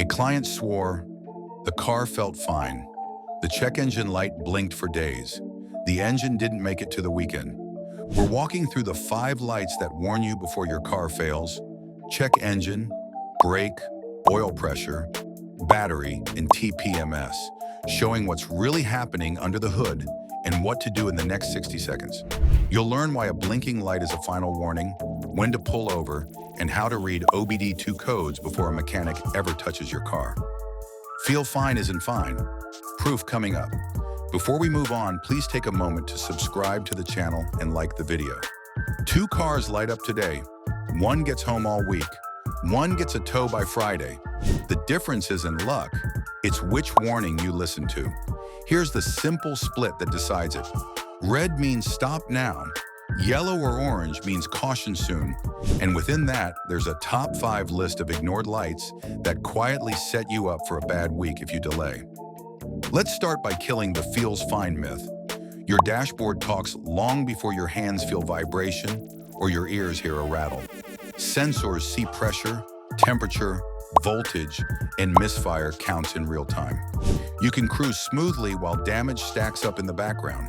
A client swore, "The car felt fine. The check engine light blinked for days. The engine didn't make it to the weekend." We're walking through the 5 lights that warn you before your car fails. Check engine, brake, oil pressure, battery, and TPMS, showing what's really happening under the hood and what to do in the next 60 seconds. You'll learn why a blinking light is a final warning, when to pull over, and how to read OBD2 codes before a mechanic ever touches your car. Feel fine isn't fine. Proof coming up. Before we move on, please take a moment to subscribe to the channel and like the video. 2 cars light up today. One gets home all week. One gets a tow by Friday. The difference isn't luck. It's which warning you listen to. Here's the simple split that decides it. Red means stop now. Yellow or orange means caution soon. And within that, there's a top 5 list of ignored lights that quietly set you up for a bad week if you delay. Let's start by killing the feels fine myth. Your dashboard talks long before your hands feel vibration or your ears hear a rattle. Sensors see pressure, temperature, voltage, and misfire counts in real time. You can cruise smoothly while damage stacks up in the background.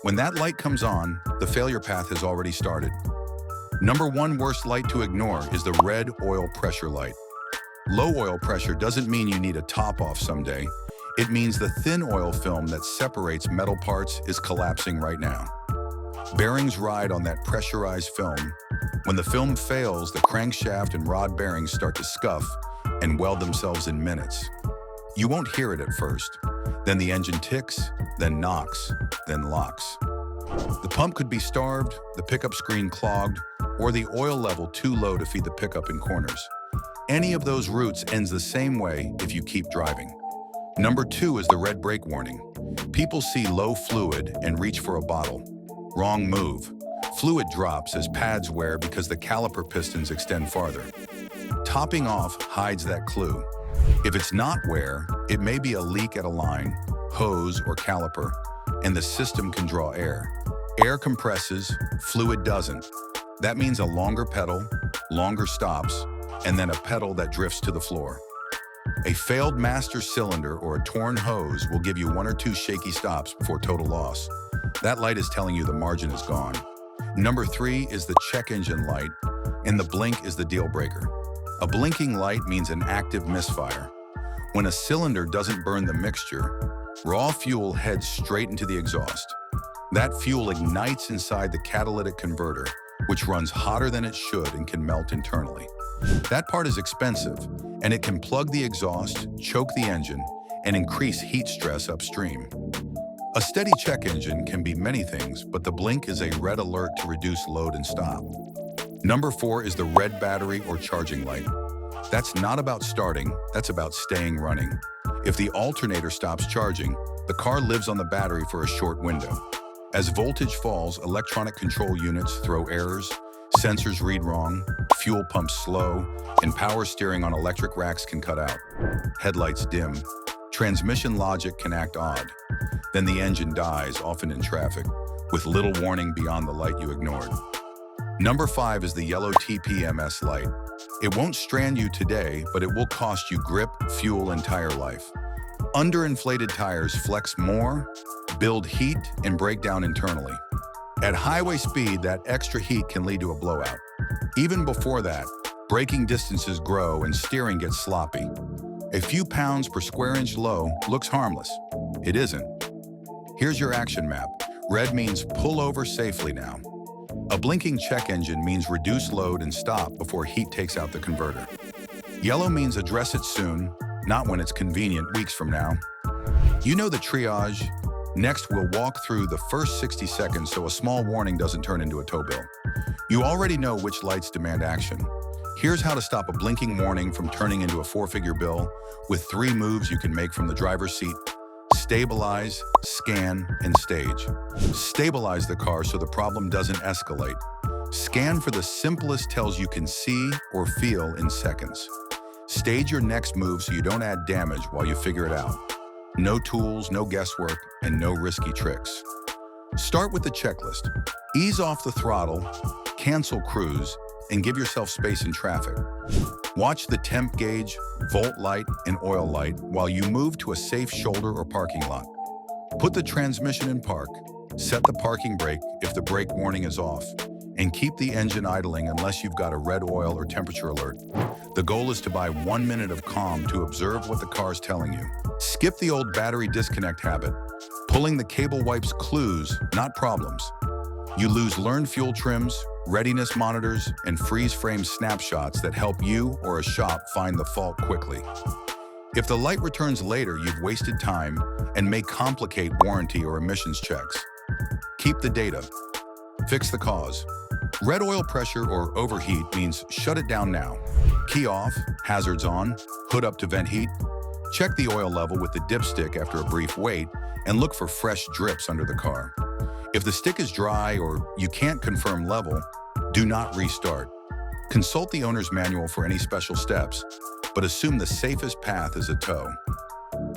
When that light comes on, the failure path has already started. Number 1 worst light to ignore is the red oil pressure light. Low oil pressure doesn't mean you need a top off someday. It means the thin oil film that separates metal parts is collapsing right now. Bearings ride on that pressurized film. When the film fails, the crankshaft and rod bearings start to scuff and weld themselves in minutes. You won't hear it at first. Then the engine ticks, then knocks, then locks. The pump could be starved, the pickup screen clogged, or the oil level too low to feed the pickup in corners. Any of those routes ends the same way if you keep driving. Number 2 is the red brake warning. People see low fluid and reach for a bottle. Wrong move. Fluid drops as pads wear because the caliper pistons extend farther. Topping off hides that clue. If it's not wear, it may be a leak at a line, hose, or caliper, and the system can draw air. Air compresses, fluid doesn't. That means a longer pedal, longer stops, and then a pedal that drifts to the floor. A failed master cylinder or a torn hose will give you 1 or 2 shaky stops before total loss. That light is telling you the margin is gone. Number 3 is the check engine light, and the blink is the deal breaker. A blinking light means an active misfire. When a cylinder doesn't burn the mixture, raw fuel heads straight into the exhaust. That fuel ignites inside the catalytic converter, which runs hotter than it should and can melt internally. That part is expensive, and it can plug the exhaust, choke the engine, and increase heat stress upstream. A steady check engine can be many things, but the blink is a red alert to reduce load and stop. Number 4 is the red battery or charging light. That's not about starting, that's about staying running. If the alternator stops charging, the car lives on the battery for a short window. As voltage falls, electronic control units throw errors, sensors read wrong, fuel pumps slow, and power steering on electric racks can cut out. Headlights dim. Transmission logic can act odd. Then the engine dies, often in traffic, with little warning beyond the light you ignored. Number 5 is the yellow TPMS light. It won't strand you today, but it will cost you grip, fuel, and tire life. Underinflated tires flex more, build heat, and break down internally. At highway speed, that extra heat can lead to a blowout. Even before that, braking distances grow and steering gets sloppy. A few pounds per square inch low looks harmless. It isn't. Here's your action map. Red means pull over safely now. A blinking check engine means reduce load and stop before heat takes out the converter. Yellow means address it soon, not when it's convenient weeks from now. You know the triage. Next, we'll walk through the first 60 seconds so a small warning doesn't turn into a tow bill. You already know which lights demand action. Here's how to stop a blinking warning from turning into a 4-figure bill with 3 moves you can make from the driver's seat. Stabilize, scan, and stage. Stabilize the car so the problem doesn't escalate. Scan for the simplest tells you can see or feel in seconds. Stage your next move so you don't add damage while you figure it out. No tools, no guesswork, and no risky tricks. Start with the checklist. Ease off the throttle, cancel cruise, and give yourself space in traffic. Watch the temp gauge, volt light, and oil light while you move to a safe shoulder or parking lot. Put the transmission in park, set the parking brake if the brake warning is off, and keep the engine idling unless you've got a red oil or temperature alert. The goal is to buy 1 minute of calm to observe what the car's telling you. Skip the old battery disconnect habit. Pulling the cable wipes clues, not problems. You lose learned fuel trims, readiness monitors, and freeze-frame snapshots that help you or a shop find the fault quickly. If the light returns later, you've wasted time and may complicate warranty or emissions checks. Keep the data. Fix the cause. Red oil pressure or overheat means shut it down now. Key off, hazards on, hood up to vent heat. Check the oil level with the dipstick after a brief wait and look for fresh drips under the car. If the stick is dry or you can't confirm level, do not restart. Consult the owner's manual for any special steps, but assume the safest path is a tow.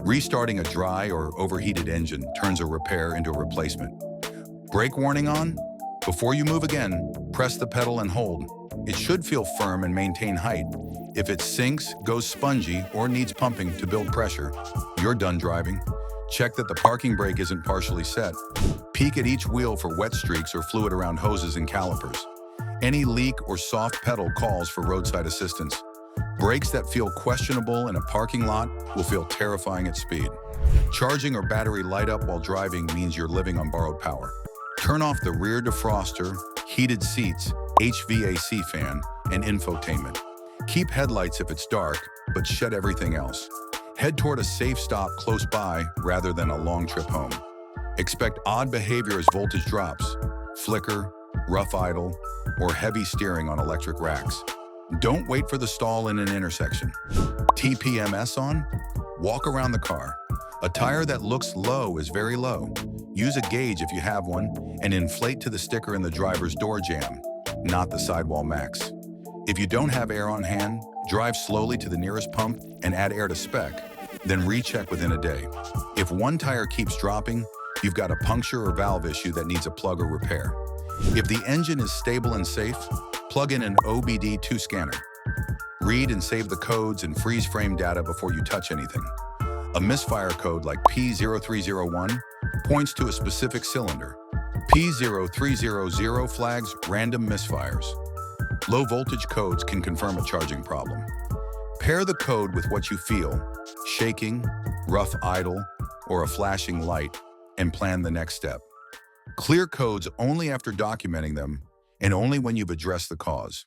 Restarting a dry or overheated engine turns a repair into a replacement. Brake warning on? Before you move again, press the pedal and hold. It should feel firm and maintain height. If it sinks, goes spongy, or needs pumping to build pressure, you're done driving. Check that the parking brake isn't partially set. Peek at each wheel for wet streaks or fluid around hoses and calipers. Any leak or soft pedal calls for roadside assistance. Brakes that feel questionable in a parking lot will feel terrifying at speed. Charging or battery light up while driving means you're living on borrowed power. Turn off the rear defroster, heated seats, HVAC fan, and infotainment. Keep headlights if it's dark, but shut everything else. Head toward a safe stop close by rather than a long trip home. Expect odd behavior as voltage drops, flicker, rough idle, or heavy steering on electric racks. Don't wait for the stall in an intersection. TPMS on? Walk around the car. A tire that looks low is very low. Use a gauge if you have one, and inflate to the sticker in the driver's door jamb, not the sidewall max. If you don't have air on hand, drive slowly to the nearest pump and add air to spec, then recheck within a day. If one tire keeps dropping, you've got a puncture or valve issue that needs a plug or repair. If the engine is stable and safe, plug in an OBD2 scanner. Read and save the codes and freeze frame data before you touch anything. A misfire code like P0301 points to a specific cylinder. P0300 flags random misfires. Low voltage codes can confirm a charging problem. Pair the code with what you feel, shaking, rough idle, or a flashing light, and plan the next step. Clear codes only after documenting them and only when you've addressed the cause.